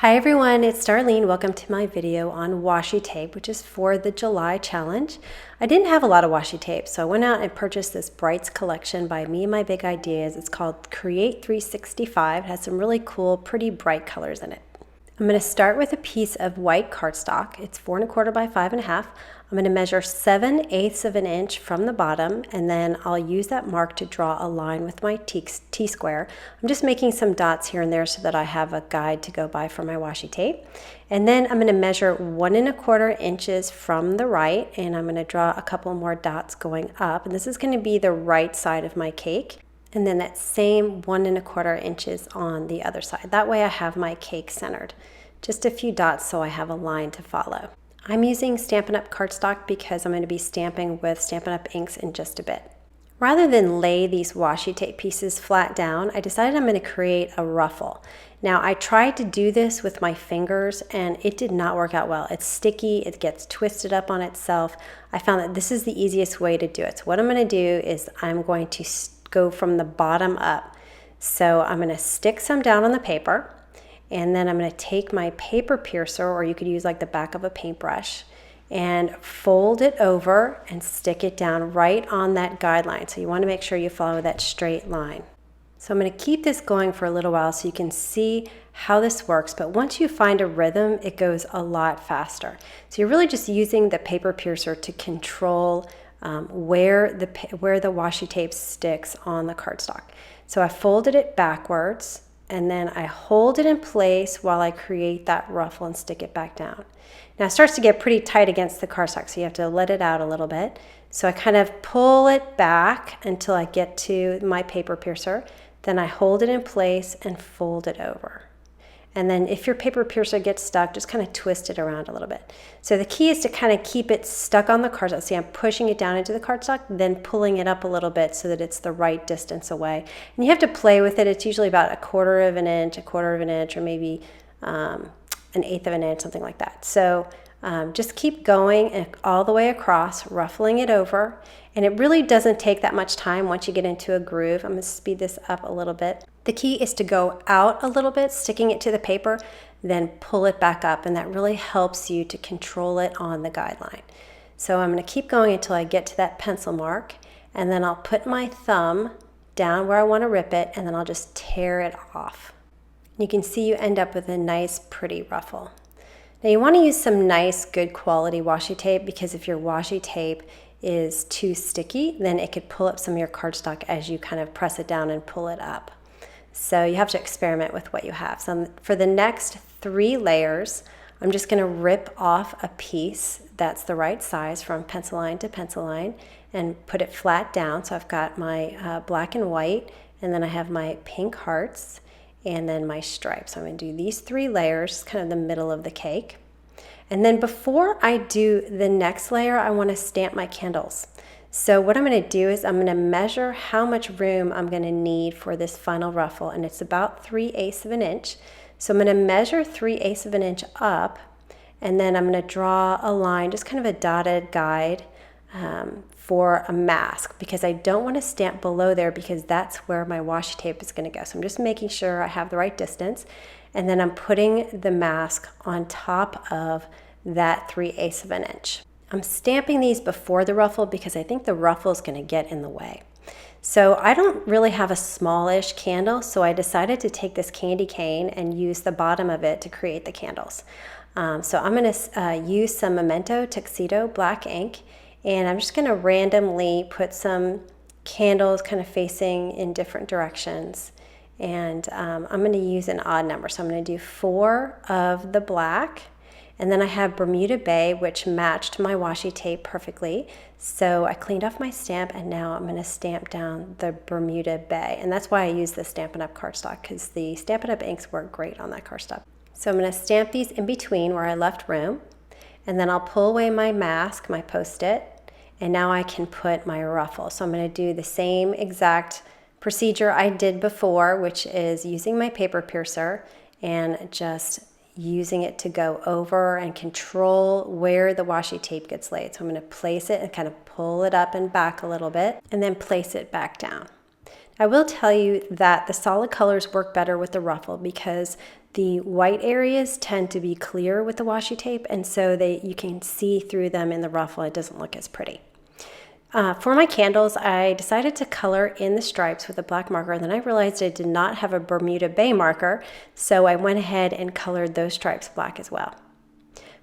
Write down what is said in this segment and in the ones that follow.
Hi everyone, it's Darlene. Welcome to my video on washi tape, which is for the July challenge. I didn't have a lot of washi tape, so I went out and purchased this Brights collection by Me and My Big Ideas. It's called Create 365. It has some really cool, pretty bright colors in it. I'm going to start with a piece of white cardstock. It's 4 1/4 by 5 1/2. I'm going to measure 7/8 of an inch from the bottom, and then I'll use that mark to draw a line with my T-square. I'm just making some dots here and there so that I have a guide to go by for my washi tape. And then I'm going to measure 1 1/4 inches from the right, and I'm going to draw a couple more dots going up. And this is going to be the right side of my cake. And then that same 1 1/4 inches on the other side. That way I have my cake centered. Just a few dots so I have a line to follow. I'm using Stampin' Up! Cardstock because I'm going to be stamping with Stampin' Up! Inks in just a bit. Rather than lay these washi tape pieces flat down, I decided I'm going to create a ruffle. Now I tried to do this with my fingers and it did not work out well. It's sticky, it gets twisted up on itself. I found that this is the easiest way to do it. So what I'm going to do is I'm going to go from the bottom up. So I'm going to stick some down on the paper, and then I'm going to take my paper piercer, or you could use like the back of a paintbrush, and fold it over and stick it down right on that guideline. So you want to make sure you follow that straight line. So I'm going to keep this going for a little while so you can see how this works, but once you find a rhythm, it goes a lot faster. So you're really just using the paper piercer to control where the washi tape sticks on the cardstock. So I folded it backwards, and then I hold it in place while I create that ruffle and stick it back down. Now it starts to get pretty tight against the cardstock, so you have to let it out a little bit. So I kind of pull it back until I get to my paper piercer. Then I hold it in place and fold it over. And then if your paper piercer gets stuck, just kind of twist it around a little bit. So the key is to kind of keep it stuck on the cardstock. See, I'm pushing it down into the cardstock, then pulling it up a little bit so that it's the right distance away. And you have to play with it. It's usually about 1/4 of an inch, 1/4 of an inch, or maybe 1/8 of an inch, something like that. So just keep going all the way across, ruffling it over. And it really doesn't take that much time once you get into a groove. I'm going to speed this up a little bit. The key is to go out a little bit, sticking it to the paper, then pull it back up, and that really helps you to control it on the guideline. So I'm going to keep going until I get to that pencil mark, and then I'll put my thumb down where I want to rip it, and then I'll just tear it off. You can see you end up with a nice, pretty ruffle. Now you want to use some nice, good quality washi tape, because if your washi tape is too sticky, then it could pull up some of your cardstock as you kind of press it down and pull it up. So you have to experiment with what you have. So for the next 3 layers, I'm just going to rip off a piece that's the right size from pencil line to pencil line and put it flat down. So I've got my black and white, and then I have my pink hearts, and then my stripes. So I'm going to do these 3 layers, kind of the middle of the cake. And then before I do the next layer, I want to stamp my candles. So what I'm going to do is I'm going to measure how much room I'm going to need for this final ruffle, and it's about 3/8 of an inch. So I'm going to measure 3/8 of an inch up, and then I'm going to draw a line, just kind of a dotted guide for a mask, because I don't want to stamp below there because that's where my washi tape is going to go. So I'm just making sure I have the right distance, and then I'm putting the mask on top of that 3/8 of an inch. I'm stamping these before the ruffle because I think the ruffle is going to get in the way. So I don't really have a smallish candle, so I decided to take this candy cane and use the bottom of it to create the candles. So I'm going to use some Memento Tuxedo black ink, and I'm just going to randomly put some candles kind of facing in different directions. And I'm going to use an odd number. So I'm going to do 4 of the black. And then I have Bermuda Bay, which matched my washi tape perfectly. So I cleaned off my stamp, and now I'm going to stamp down the Bermuda Bay. And that's why I use the Stampin' Up! Cardstock, because the Stampin' Up! Inks work great on that cardstock. So I'm going to stamp these in between where I left room. And then I'll pull away my mask, my Post-it, and now I can put my ruffle. So I'm going to do the same exact procedure I did before, which is using my paper piercer and just using it to go over and control where the washi tape gets laid. So I'm going to place it and kind of pull it up and back a little bit, and then place it back down. I will tell you that the solid colors work better with the ruffle because the white areas tend to be clear with the washi tape, and so you can see through them in the ruffle. It doesn't look as pretty. For my candles, I decided to color in the stripes with a black marker, and then I realized I did not have a Bermuda Bay marker, so I went ahead and colored those stripes black as well.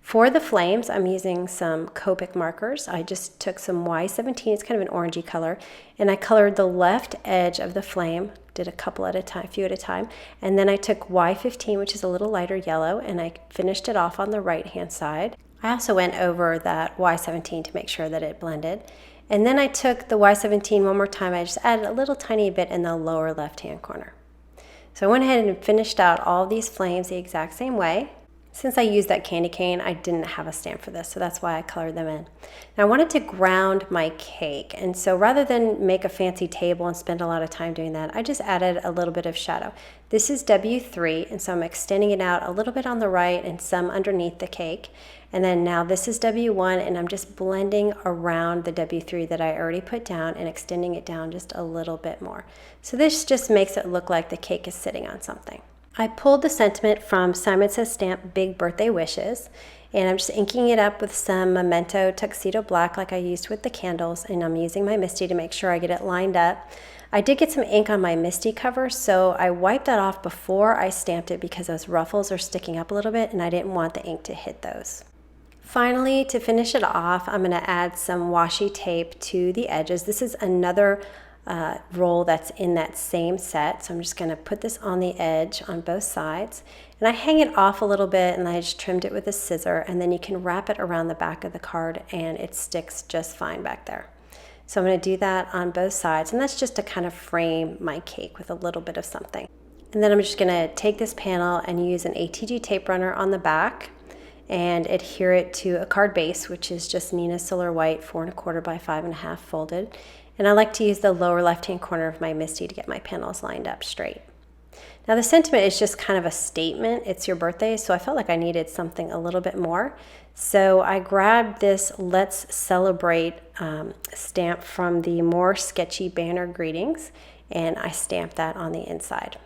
For the flames, I'm using some Copic markers. I just took some Y17, it's kind of an orangey color, and I colored the left edge of the flame, did a couple at a time, few at a time, and then I took Y15, which is a little lighter yellow, and I finished it off on the right-hand side. I also went over that Y17 to make sure that it blended. And then I took the Y17 one more time. I just added a little tiny bit in the lower left-hand corner. So I went ahead and finished out all these flames the exact same way. Since I used that candy cane, I didn't have a stamp for this, so that's why I colored them in. Now I wanted to ground my cake, and so rather than make a fancy table and spend a lot of time doing that, I just added a little bit of shadow. This is W3, and so I'm extending it out a little bit on the right and some underneath the cake. And then now this is W1, and I'm just blending around the W3 that I already put down and extending it down just a little bit more. So this just makes it look like the cake is sitting on something. I pulled the sentiment from Simon Says Stamp Big Birthday Wishes, and I'm just inking it up with some Memento Tuxedo Black like I used with the candles, and I'm using my Misty to make sure I get it lined up. I did get some ink on my Misty cover, so I wiped that off before I stamped it because those ruffles are sticking up a little bit and I didn't want the ink to hit those. Finally, to finish it off, I'm going to add some washi tape to the edges. This is another roll that's in that same set, so I'm just going to put this on the edge on both sides, and I hang it off a little bit, and I just trimmed it with a scissor, and then you can wrap it around the back of the card and it sticks just fine back there. So I'm going to do that on both sides, and that's just to kind of frame my cake with a little bit of something. And then I'm just going to take this panel and use an ATG tape runner on the back and adhere it to a card base, which is just Nina Silver White 4 1/4 by 5 1/2 folded. And I like to use the lower left-hand corner of my Misty to get my panels lined up straight. Now the sentiment is just kind of a statement. It's your birthday, so I felt like I needed something a little bit more. So I grabbed this Let's Celebrate stamp from the More Sketchy Banner Greetings, and I stamped that on the inside.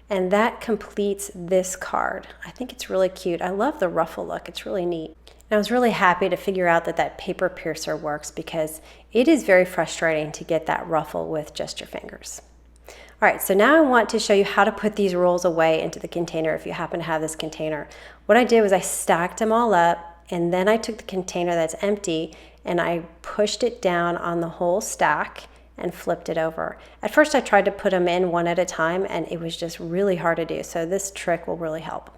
And that completes this card. I think it's really cute. I love the ruffle look. It's really neat. And I was really happy to figure out that that paper piercer works because it is very frustrating to get that ruffle with just your fingers. All right, so now I want to show you how to put these rolls away into the container if you happen to have this container. What I did was I stacked them all up, and then I took the container that's empty and I pushed it down on the whole stack and flipped it over. At first I tried to put them in one at a time and it was just really hard to do, so this trick will really help.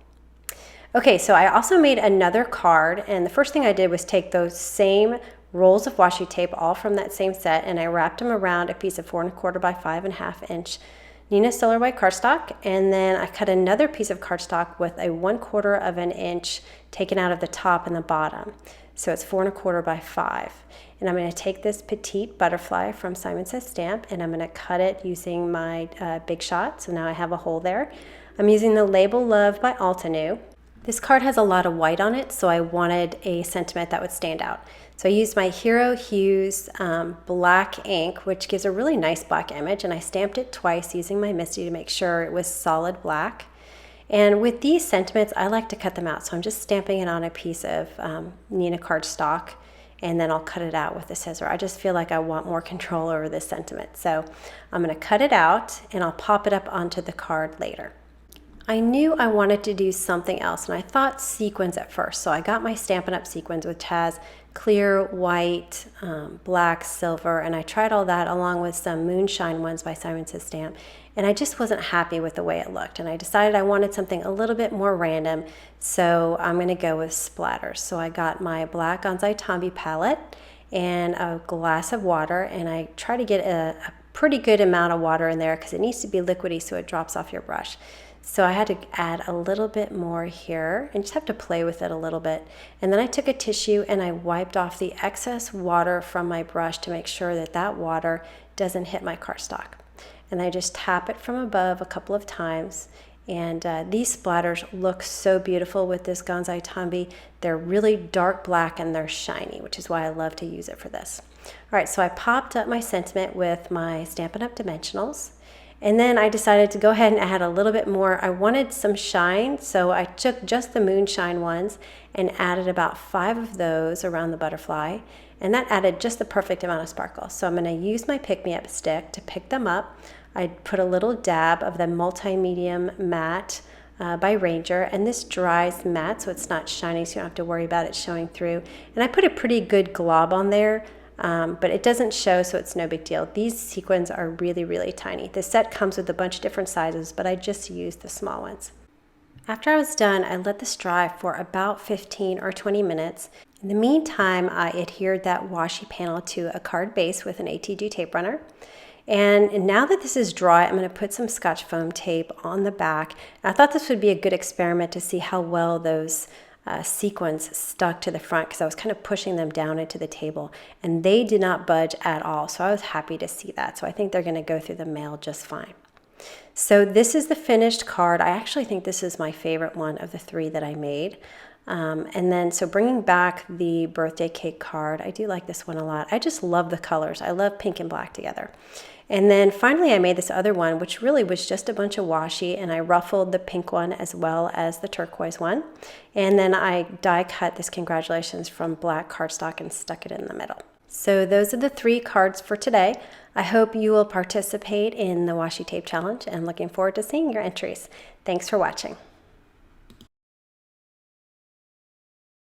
Okay, so I also made another card, and the first thing I did was take those same rolls of washi tape, all from that same set, and I wrapped them around a piece of 4 1/4 by 5 1/2 inch Nina Silver White cardstock, and then I cut another piece of cardstock with a 1/4 of an inch taken out of the top and the bottom. So it's 4 1/4 by 5. And I'm going to take this petite butterfly from Simon Says Stamp, and I'm going to cut it using my Big Shot. So now I have a hole there. I'm using the Label Love by Altenew. This card has a lot of white on it, so I wanted a sentiment that would stand out. So I used my Hero Hues black ink, which gives a really nice black image, and I stamped it twice using my Misty to make sure it was solid black. And with these sentiments, I like to cut them out, so I'm just stamping it on a piece of Nina cardstock, and then I'll cut it out with a scissor. I just feel like I want more control over this sentiment. So I'm going to cut it out, and I'll pop it up onto the card later. I knew I wanted to do something else, and I thought sequins at first. So I got my Stampin' Up! Sequins, which has clear, white, black, silver, and I tried all that along with some Moonshine ones by Simon Says Stamp, and I just wasn't happy with the way it looked, and I decided I wanted something a little bit more random, so I'm going to go with splatters. So I got my black Onsai Tombi palette and a glass of water, and I try to get a pretty good amount of water in there because it needs to be liquidy so it drops off your brush. So I had to add a little bit more here and just have to play with it a little bit. And then I took a tissue and I wiped off the excess water from my brush to make sure that that water doesn't hit my cardstock. And I just tap it from above a couple of times, And these splatters look so beautiful with this Gansai Tambi. They're really dark black and they're shiny, which is why I love to use it for this. All right, so I popped up my sentiment with my Stampin' Up! Dimensionals. And then I decided to go ahead and add a little bit more. I wanted some shine, so I took just the moonshine ones and added about 5 of those around the butterfly. And that added just the perfect amount of sparkle. So I'm gonna use my pick-me-up stick to pick them up. I put a little dab of the multi-medium matte by Ranger, and this dries matte, so it's not shiny, so you don't have to worry about it showing through. And I put a pretty good glob on there. But it doesn't show, so it's no big deal. These sequins are really, really tiny. The set comes with a bunch of different sizes, but I just used the small ones. After I was done, I let this dry for about 15 or 20 minutes. In the meantime, I adhered that washi panel to a card base with an ATG tape runner. And now that this is dry, I'm going to put some Scotch foam tape on the back. And I thought this would be a good experiment to see how well those sequins stuck to the front, because I was kind of pushing them down into the table and they did not budge at all. So I was happy to see that. So I think they're going to go through the mail just fine. So this is the finished card. I actually think this is my favorite one of the 3 that I made. And then so bringing back the birthday cake card, I do like this one a lot. I just love the colors. I love pink and black together. And then finally I made this other one, which really was just a bunch of washi, and I ruffled the pink one as well as the turquoise one. And then I die cut this congratulations from black cardstock and stuck it in the middle. So those are the 3 cards for today. I hope you will participate in the washi tape challenge, and looking forward to seeing your entries. Thanks for watching.